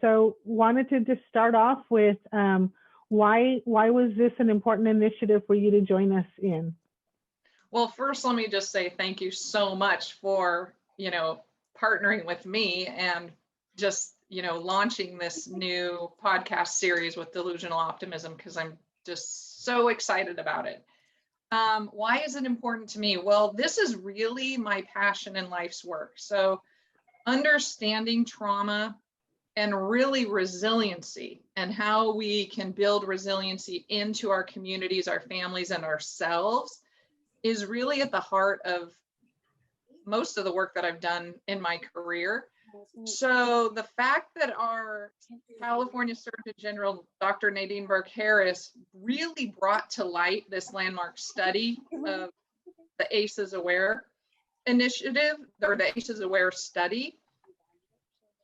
So wanted to just start off with why was this an important initiative for you to join us in? Well, first, let me just say thank you so much for, partnering with me and just, launching this new podcast series with Delusional Optimism, because I'm just so excited about it. Why is it important to me? Well, this is really my passion in life's work. So understanding trauma and really resiliency and how we can build resiliency into our communities, our families, and ourselves is really at the heart of most of the work that I've done in my career. So the fact that our California Surgeon General, Dr. Nadine Burke-Harris, really brought to light this landmark study of the ACEs Aware initiative, or the ACEs Aware study,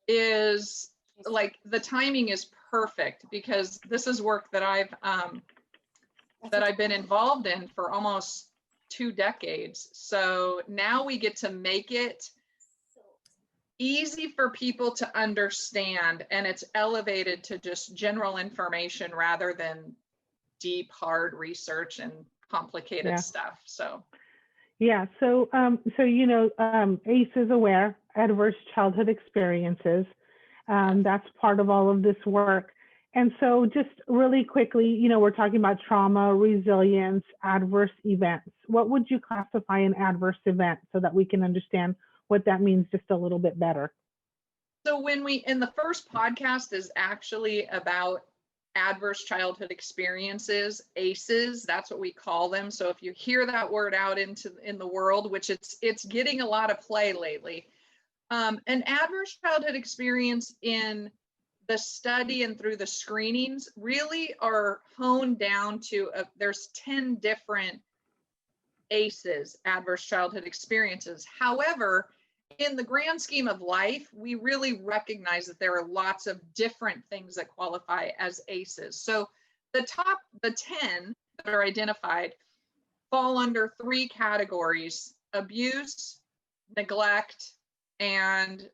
is like, the timing is perfect, because this is work that I've been involved in for almost 2 decades. So now we get to make it easy for people to understand, and it's elevated to just general information rather than deep, hard research and complicated stuff. So yeah, so ACE is aware, adverse childhood experiences. That's part of all of this work. And so just really quickly, we're talking about trauma, resilience, adverse events. What would you classify an adverse event so that we can understand what that means just a little bit better? So in the first podcast is actually about adverse childhood experiences, ACEs, that's what we call them. So if you hear that word out in the world, which it's getting a lot of play lately, an adverse childhood experience in the study and through the screenings really are honed down to there's 10 different ACEs, adverse childhood experiences. However, in the grand scheme of life, we really recognize that there are lots of different things that qualify as ACEs. So the 10 that are identified fall under 3 categories: abuse, neglect, and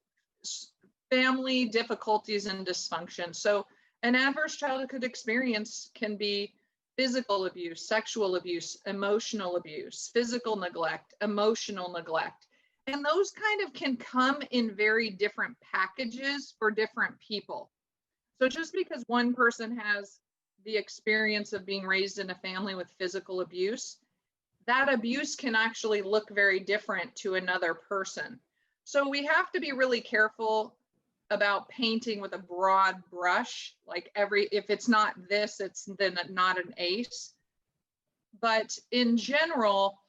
family difficulties and dysfunction. So an adverse childhood experience can be physical abuse, sexual abuse, emotional abuse, physical neglect, emotional neglect. And those kind of can come in very different packages for different people. So just because one person has the experience of being raised in a family with physical abuse, that abuse can actually look very different to another person. So we have to be really careful about painting with a broad brush, like if it's not this, it's then not an ACE. But in general,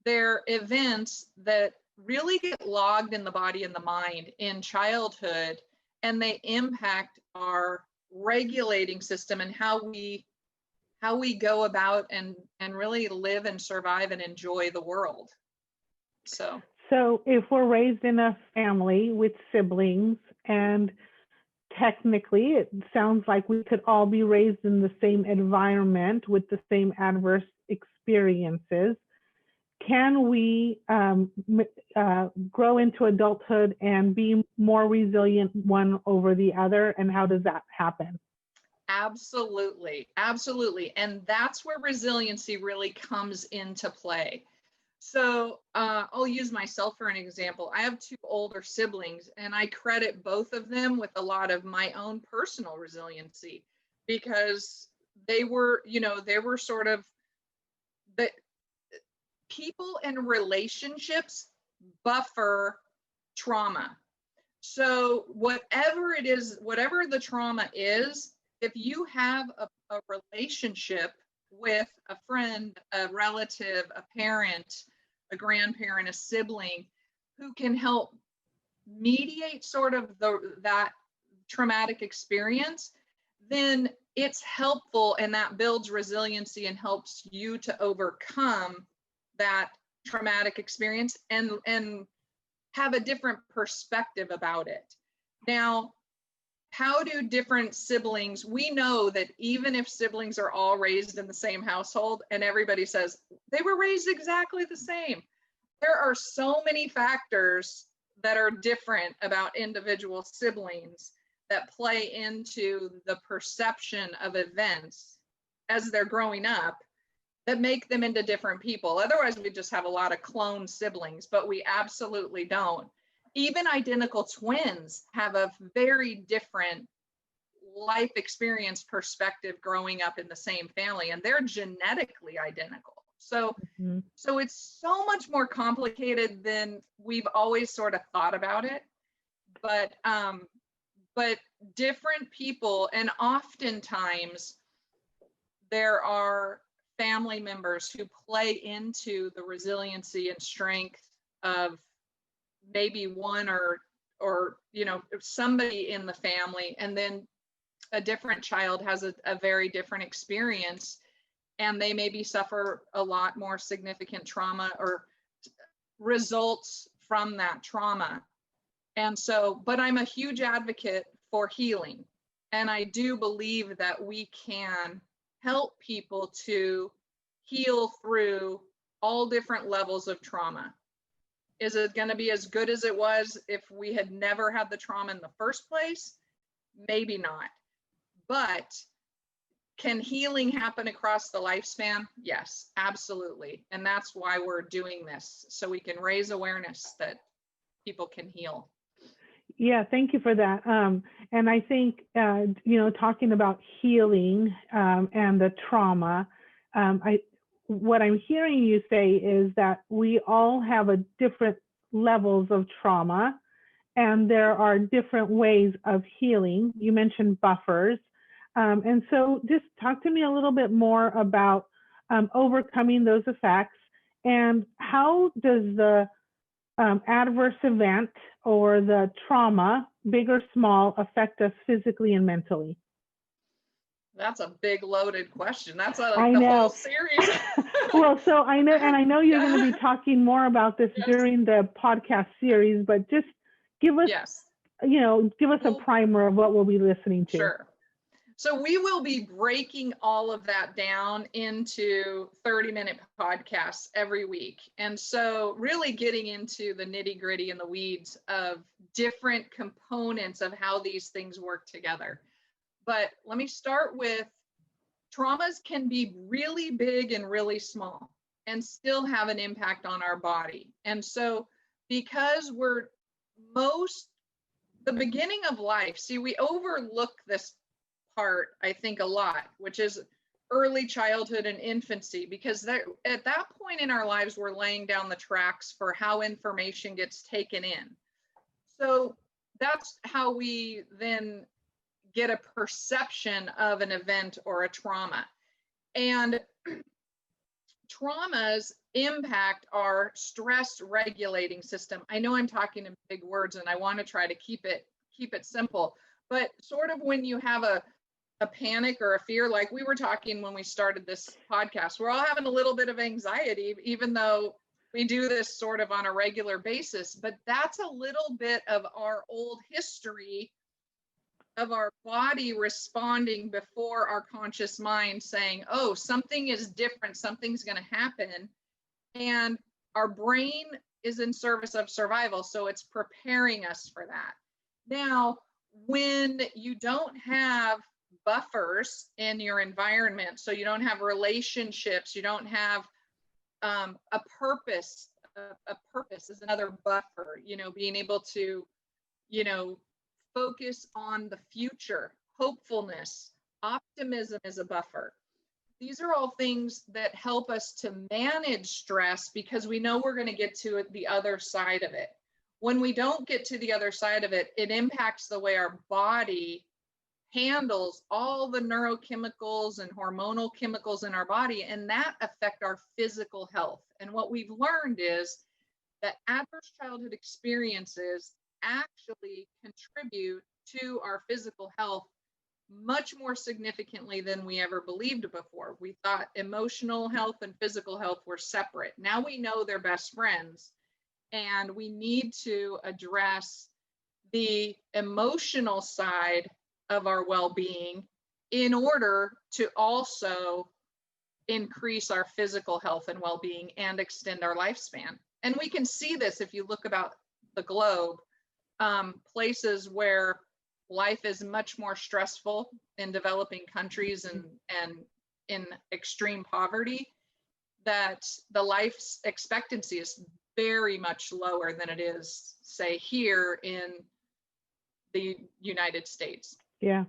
they're events that really get logged in the body and the mind in childhood, and they impact our regulating system and how we go about and really live and survive and enjoy the world. So if we're raised in a family with siblings, and technically it sounds like we could all be raised in the same environment with the same adverse experiences, can we grow into adulthood and be more resilient one over the other? And how does that happen? Absolutely. Absolutely. And that's where resiliency really comes into play. So I'll use myself for an example. I have 2 older siblings, and I credit both of them with a lot of my own personal resiliency, because they were sort of the people and relationships buffer trauma. So whatever it is, whatever the trauma is, if you have a relationship with a friend, a relative, a parent, a grandparent, a sibling who can help mediate sort of that traumatic experience, then it's helpful, and that builds resiliency and helps you to overcome that traumatic experience and have a different perspective about it. Now, how do different siblings, we know that even if siblings are all raised in the same household and everybody says they were raised exactly the same, there are so many factors that are different about individual siblings that play into the perception of events as they're growing up that make them into different people. Otherwise, we just have a lot of clone siblings, but we absolutely don't. Even identical twins have a very different life experience perspective growing up in the same family, and they're genetically identical. So, so it's so much more complicated than we've always sort of thought about it. But different people, and oftentimes there are family members who play into the resiliency and strength of maybe one or you know, somebody in the family, and then a different child has a very different experience, and they maybe suffer a lot more significant trauma or results from that trauma. And so, but I'm a huge advocate for healing. And I do believe that we can help people to heal through all different levels of trauma. Is it going to be as good as it was if we had never had the trauma in the first place? Maybe not. But can healing happen across the lifespan? Yes, absolutely. And that's why we're doing this, so we can raise awareness that people can heal. Yeah, thank you for that. And I think, you know, talking about healing and the trauma, what I'm hearing you say is that we all have a different levels of trauma, and there are different ways of healing. You mentioned buffers. And so just talk to me a little bit more about overcoming those effects, and how does the adverse event or the trauma, big or small, affect us physically and mentally? That's a big loaded question. That's like I the know. whole series. Well, so I know, and I know you're going to be talking more about this during the podcast series, but just give us, you know, give us a primer of what we'll be listening to. Sure. So we will be breaking all of that down into 30-minute podcasts every week. And so really getting into the nitty-gritty and the weeds of different components of how these things work together. But let me start with, traumas can be really big and really small and still have an impact on our body. And so because the beginning of life, see, we overlook this part, I think, a lot, which is early childhood and infancy, because at that point in our lives, we're laying down the tracks for how information gets taken in. So that's how we then get a perception of an event or a trauma. And traumas impact our stress regulating system. I know I'm talking in big words, and I want to try to keep it simple, but sort of when you have a panic or a fear, like we were talking when we started this podcast, we're all having a little bit of anxiety, even though we do this sort of on a regular basis. But that's a little bit of our old history of our body responding before our conscious mind saying, oh, something is different, something's going to happen. And our brain is in service of survival, so it's preparing us for that. Now, when you don't have buffers in your environment, so you don't have relationships, you don't have a purpose. A purpose is another buffer, you know, being able to, you know, focus on the future. Hopefulness, optimism is a buffer. These are all things that help us to manage stress, because we know we're going to get to the other side of it. When we don't get to the other side of it, it impacts the way our body handles all the neurochemicals and hormonal chemicals in our body, and that affect our physical health. And what we've learned is that adverse childhood experiences actually contribute to our physical health much more significantly than we ever believed before. We thought emotional health and physical health were separate. Now we know they're best friends, and we need to address the emotional side of our well-being in order to also increase our physical health and well-being and extend our lifespan. And we can see this if you look about the globe, places where life is much more stressful in developing countries and in extreme poverty, that the life expectancy is very much lower than it is, say, here in the United States. Yeah.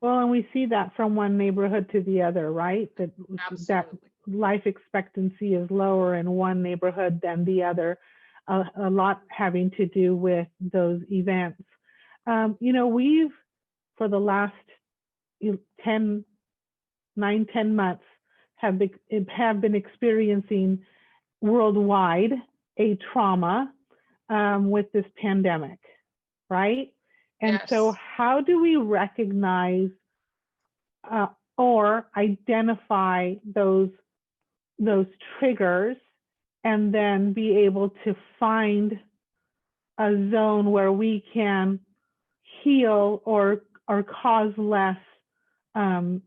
Well, and we see that from one neighborhood to the other, right? That Absolutely. life expectancy is lower in one neighborhood than the other, a lot having to do with those events. We've, for the last 10 months, have been experiencing worldwide a trauma with this pandemic, right? And Yes. so how do we recognize or identify those triggers, and then be able to find a zone where we can heal or cause less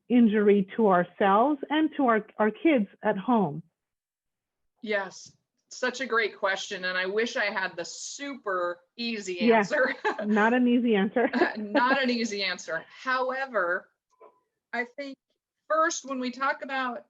injury to ourselves and to our kids at home? Yes, such a great question. And I wish I had the super easy Yes, answer. not an easy answer. Not an easy answer. However, I think first, when we talk about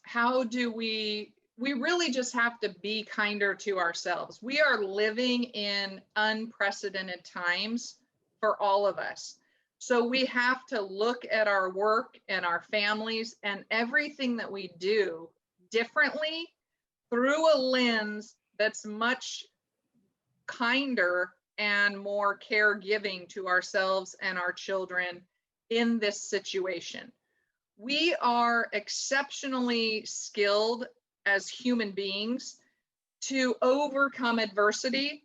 how do we really just have to be kinder to ourselves. We are living in unprecedented times for all of us. So we have to look at our work and our families and everything that we do differently through a lens that's much kinder and more caregiving to ourselves and our children in this situation. We are exceptionally skilled as human beings to overcome adversity,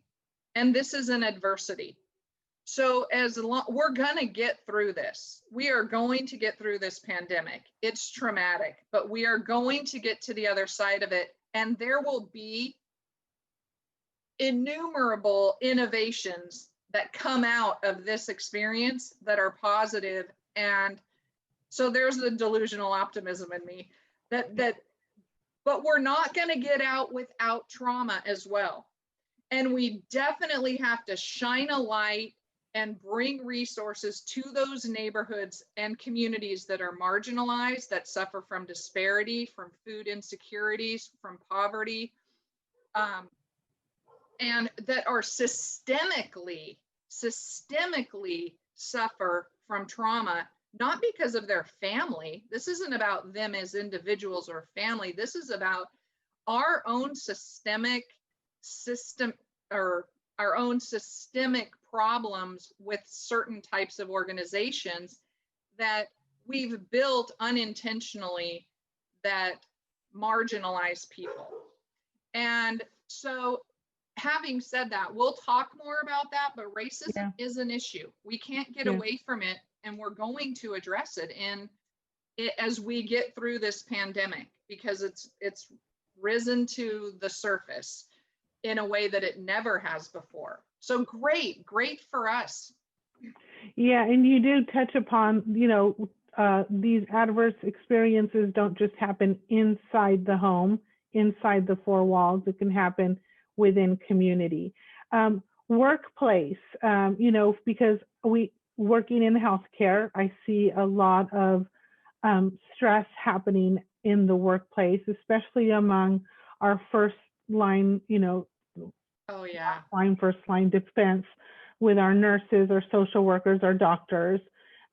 and this is an adversity. So we're going to get through this. We are going to get through this pandemic. It's traumatic, but we are going to get to the other side of it, and there will be innumerable innovations that come out of this experience that are positive. And so there's the delusional optimism in me but we're not going to get out without trauma as well. And we definitely have to shine a light and bring resources to those neighborhoods and communities that are marginalized, that suffer from disparity, from food insecurities, from poverty, and that are systemically suffer from trauma, not because of their family. This isn't about them as individuals or family. This is about our own systemic problems with certain types of organizations that we've built unintentionally that marginalize people. And so, having said that, we'll talk more about that, but racism is an issue. We can't get away from it, and we're going to address it as we get through this pandemic, because it's risen to the surface in a way that it never has before. So great for us. Yeah, and you do touch upon, these adverse experiences don't just happen inside the home, inside the four walls. It can happen within community. Workplace, because working in healthcare, I see a lot of stress happening in the workplace, especially among our first line, first line defense with our nurses, our social workers, our doctors.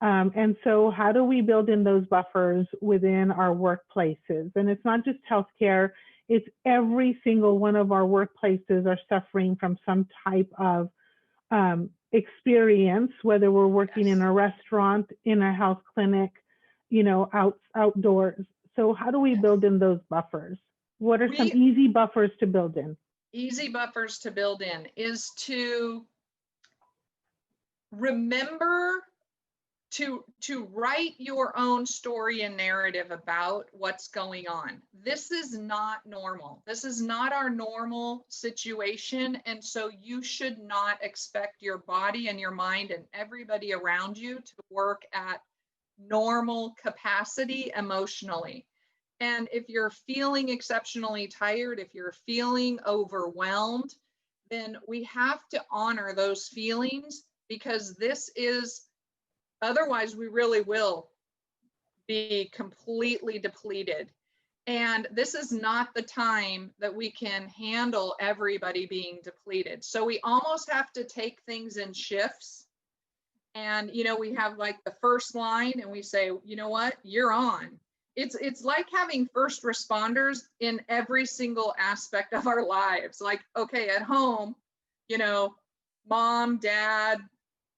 And so how do we build in those buffers within our workplaces? And it's not just healthcare, it's every single one of our workplaces are suffering from some type of experience, whether we're working in a restaurant, in a health clinic, outdoors. So how do we build in those buffers? What are some easy buffers to build in? Easy buffers to build in is to remember to write your own story and narrative about what's going on. This is not normal. This is not our normal situation. And so you should not expect your body and your mind and everybody around you to work at normal capacity emotionally. And if you're feeling exceptionally tired, if you're feeling overwhelmed, then we have to honor those feelings because this is, otherwise we really will be completely depleted. And this is not the time that we can handle everybody being depleted. So we almost have to take things in shifts. And, you know, we have like the first line and we say, you know what, you're on. It's like having first responders in every single aspect of our lives. Like, okay, at home, you know, mom, dad,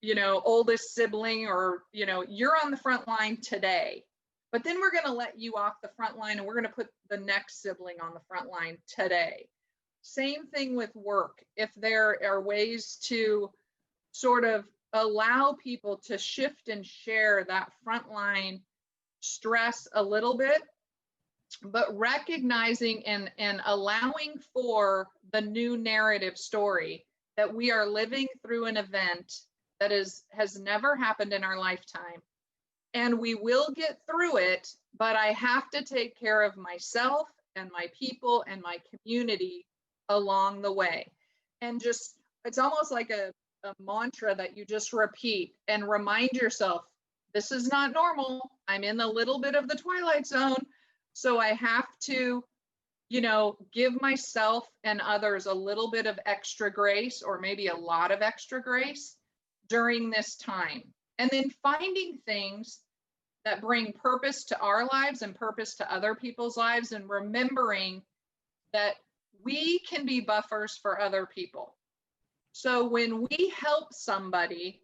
you know, oldest sibling, or, you know, you're on the front line today. But then we're going to let you off the front line and we're going to put the next sibling on the front line today. Same thing with work. If there are ways to sort of allow people to shift and share that frontline stress a little bit, but recognizing and allowing for the new narrative story that we are living through an event that has never happened in our lifetime. And we will get through it, but I have to take care of myself and my people and my community along the way. And just, it's almost like a mantra that you just repeat and remind yourself, this is not normal. I'm in a little bit of the twilight zone. So I have to, you know, give myself and others a little bit of extra grace, or maybe a lot of extra grace during this time. And then finding things that bring purpose to our lives and purpose to other people's lives, and remembering that we can be buffers for other people. So when we help somebody,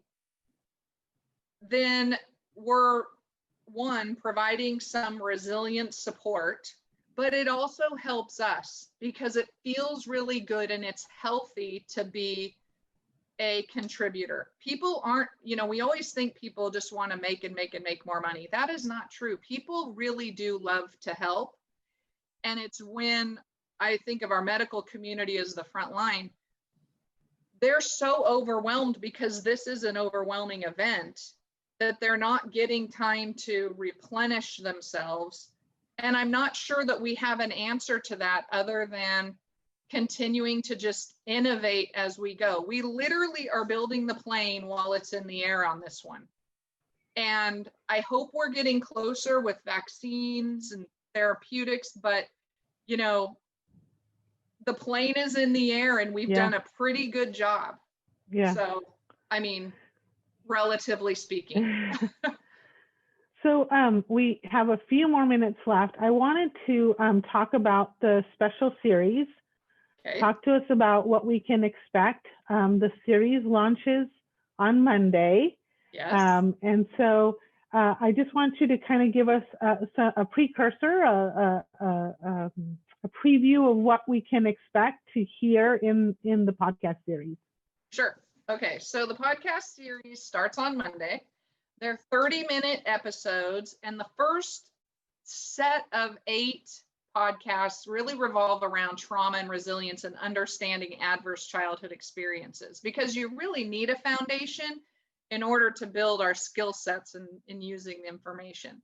then we're, one, providing some resilient support, but it also helps us because it feels really good and it's healthy to be a contributor. People aren't, you know, we always think people just want to make and make more money. That is not true. People really do love to help. And it's when I think of our medical community as the front line, they're so overwhelmed because this is an overwhelming event that they're not getting time to replenish themselves. And I'm not sure that we have an answer to that other than continuing to just innovate as we go. We literally are building the plane while it's in the air on this one. And I hope we're getting closer with vaccines and therapeutics, but, you know, the plane is in the air and we've done a pretty good job. Yeah. So, I mean, relatively speaking. So we have a few more minutes left. I wanted to talk about the special series. Okay. Talk to us about what we can expect. The series launches on Monday. Yes. And so I just want you to kind of give us a precursor, a preview of what we can expect to hear in the podcast series. Sure. Okay. So the podcast series starts on Monday. They're 30-minute episodes, and the first set of 8 podcasts really revolve around trauma and resilience and understanding adverse childhood experiences, because you really need a foundation in order to build our skill sets in using the information.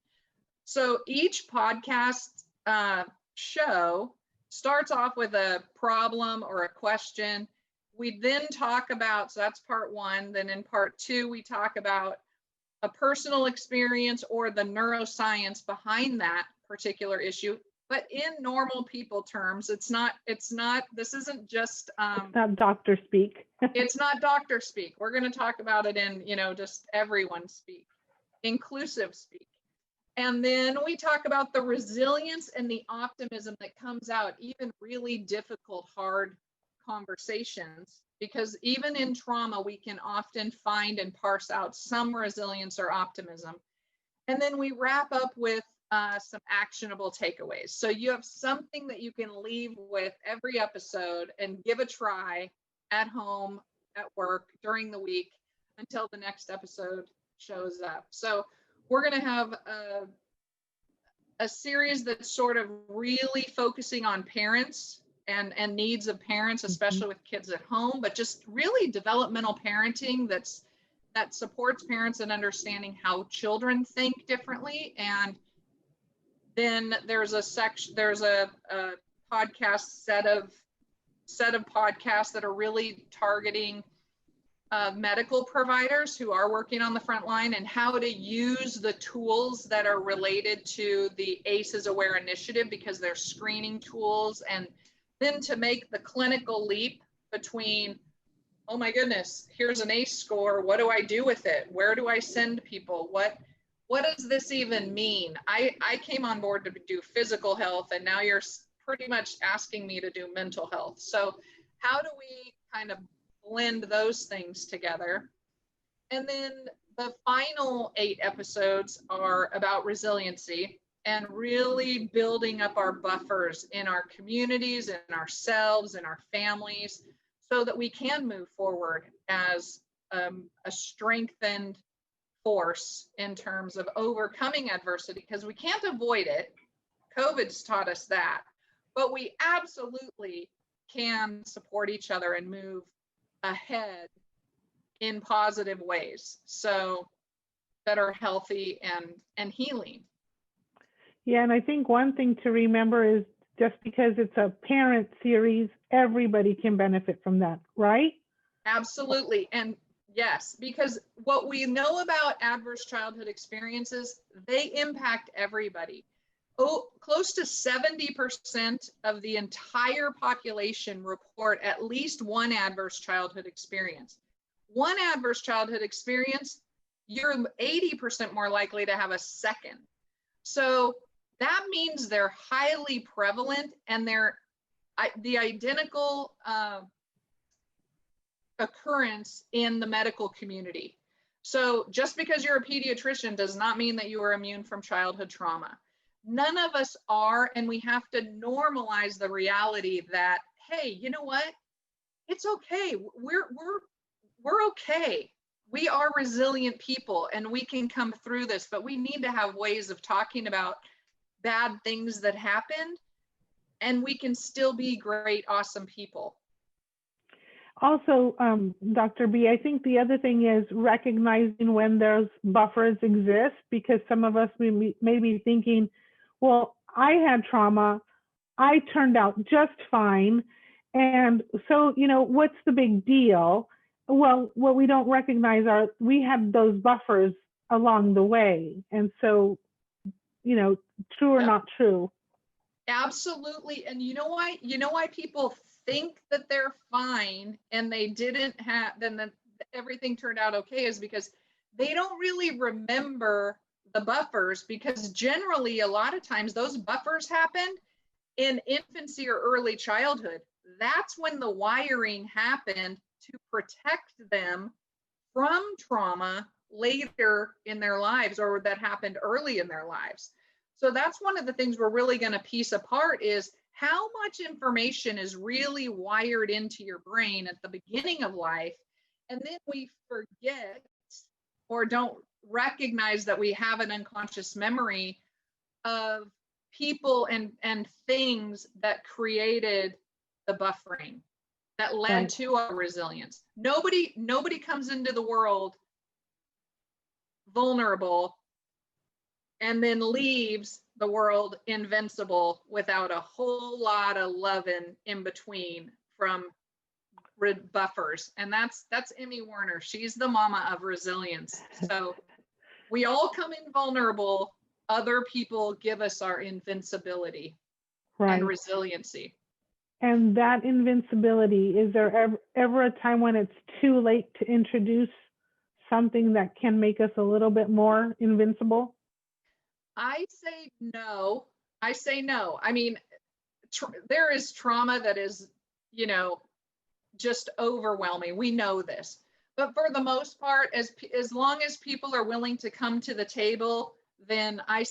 So each podcast show starts off with a problem or a question. We then talk about, so that's part 1. Then in part 2, we talk about a personal experience or the neuroscience behind that particular issue, but in normal people terms. This isn't just it's not doctor speak. It's not doctor speak. We're going to talk about it in, you know, just everyone speak, inclusive speak. And then we talk about the resilience and the optimism that comes out, even really difficult, hard conversations, because even in trauma, we can often find and parse out some resilience or optimism. And then we wrap up with some actionable takeaways. So you have something that you can leave with every episode and give a try at home, at work, during the week, until the next episode shows up. So we're going to have a series that's sort of really focusing on parents and needs of parents, especially with kids at home, but just really developmental parenting that supports parents in understanding how children think differently. And then there's a podcast set of podcasts that are really targeting medical providers who are working on the front line and how to use the tools that are related to the ACEs Aware initiative, because they're screening tools, and then to make the clinical leap between, oh my goodness, here's an ACE score. What do I do with it? Where do I send people? What does this even mean? I came on board to do physical health, and now you're pretty much asking me to do mental health. So how do we kind of blend those things together? And then the final 8 episodes are about resiliency and really building up our buffers in our communities, in ourselves, in our families, so that we can move forward as a strengthened force in terms of overcoming adversity, because we can't avoid it. COVID's taught us that, but we absolutely can support each other and move ahead in positive ways, so that are healthy and healing. Yeah, and I think one thing to remember is just because it's a parent series, everybody can benefit from that, right? Absolutely. And yes, because what we know about adverse childhood experiences, they impact everybody. Oh, close to 70% of the entire population report at least one adverse childhood experience. One adverse childhood experience, you're 80% more likely to have a second. So that means they're highly prevalent, and they're the identical occurrence in the medical community. So just because you're a pediatrician does not mean that you are immune from childhood trauma. None of us are, and we have to normalize the reality that, hey, you know what? It's okay. We're okay. We are resilient people, and we can come through this, but we need to have ways of talking about bad things that happened, and we can still be great, awesome people. Also, Dr. B, I think the other thing is recognizing when those buffers exist, because some of us may be thinking, well, I had trauma, I turned out just fine, and so, you know, what's the big deal? Well, what we don't recognize are we had those buffers along the way. And so, you know, true or not true. Absolutely. And you know why people think that they're fine and they didn't have, then everything turned out okay, is because they don't really remember the buffers, because generally a lot of times those buffers happened in infancy or early childhood. That's when the wiring happened to protect them from trauma later in their lives, or that happened early in their lives. So that's one of the things we're really going to piece apart, is how much information is really wired into your brain at the beginning of life. And then we forget or don't recognize that we have an unconscious memory of people and things that created the buffering that led to our resilience. Nobody comes into the world vulnerable and then leaves the world invincible without a whole lot of loving in between from buffers. And that's Emmy Warner. She's the mama of resilience. So we all come in vulnerable. Other people give us our invincibility and resiliency. And that invincibility, is there ever a time when it's too late to introduce something that can make us a little bit more invincible? I say no. I mean, there is trauma that is, you know, just overwhelming. We know this. But for the most part, as long as people are willing to come to the table, then I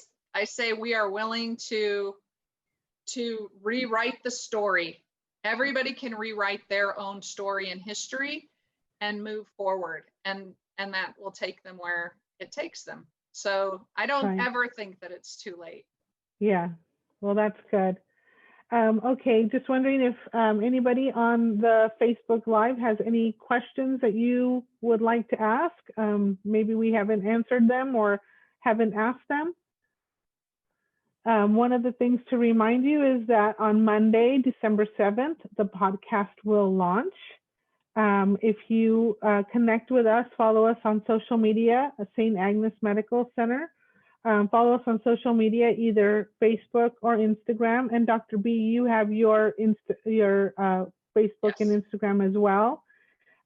say we are willing to rewrite the story. Everybody can rewrite their own story and history and move forward, and that will take them where it takes them. So I don't ever think that it's too late. Yeah, well, that's good. Okay, just wondering if anybody on the Facebook Live has any questions that you would like to ask. Maybe we haven't answered them or haven't asked them. One of the things to remind you is that on Monday, December 7th, the podcast will launch. If you connect with us, follow us on social media, St. Agnes Medical Center. Follow us on social media, either Facebook or Instagram. And Dr. B, you have your Facebook Yes. and Instagram as well.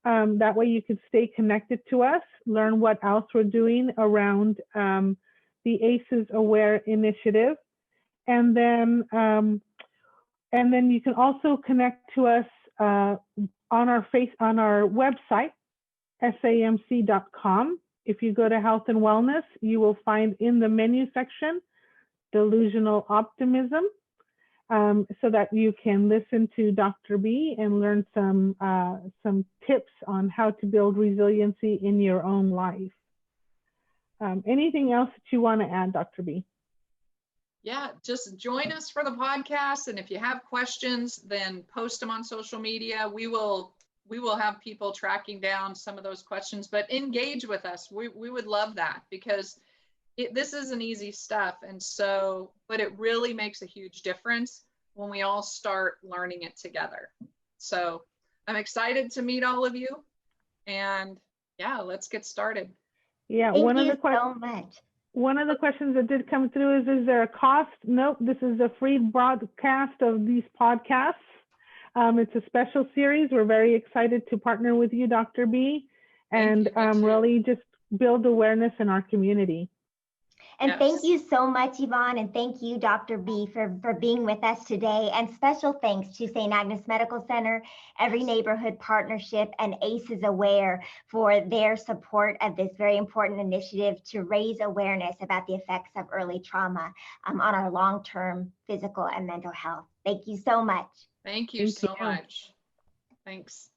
That way you could stay connected to us, learn what else we're doing around the ACEs Aware initiative. And then you can also connect to us on our website, samc.com. If you go to health and wellness, you will find in the menu section, Delusional Optimism, so that you can listen to Dr. B and learn some tips on how to build resiliency in your own life. Anything else that you want to add, Dr. B? Yeah, just join us for the podcast. And if you have questions, then post them on social media. We will have people tracking down some of those questions, but engage with us. We would love that, because this isn't easy stuff. And so, but it really makes a huge difference when we all start learning it together. So I'm excited to meet all of you, and yeah, let's get started. Yeah, Thank you so much. One of the questions that did come through is there a cost? Nope, this is a free broadcast of these podcasts. It's a special series. We're very excited to partner with you, Dr. B, and really just build awareness in our community. And yes. Thank you so much, Yvonne, and thank you, Dr. B, for being with us today. And special thanks to St. Agnes Medical Center, Every Neighborhood Partnership, and ACEs Aware for their support of this very important initiative to raise awareness about the effects of early trauma on our long-term physical and mental health. Thank you so much. Thank you so much. Thanks.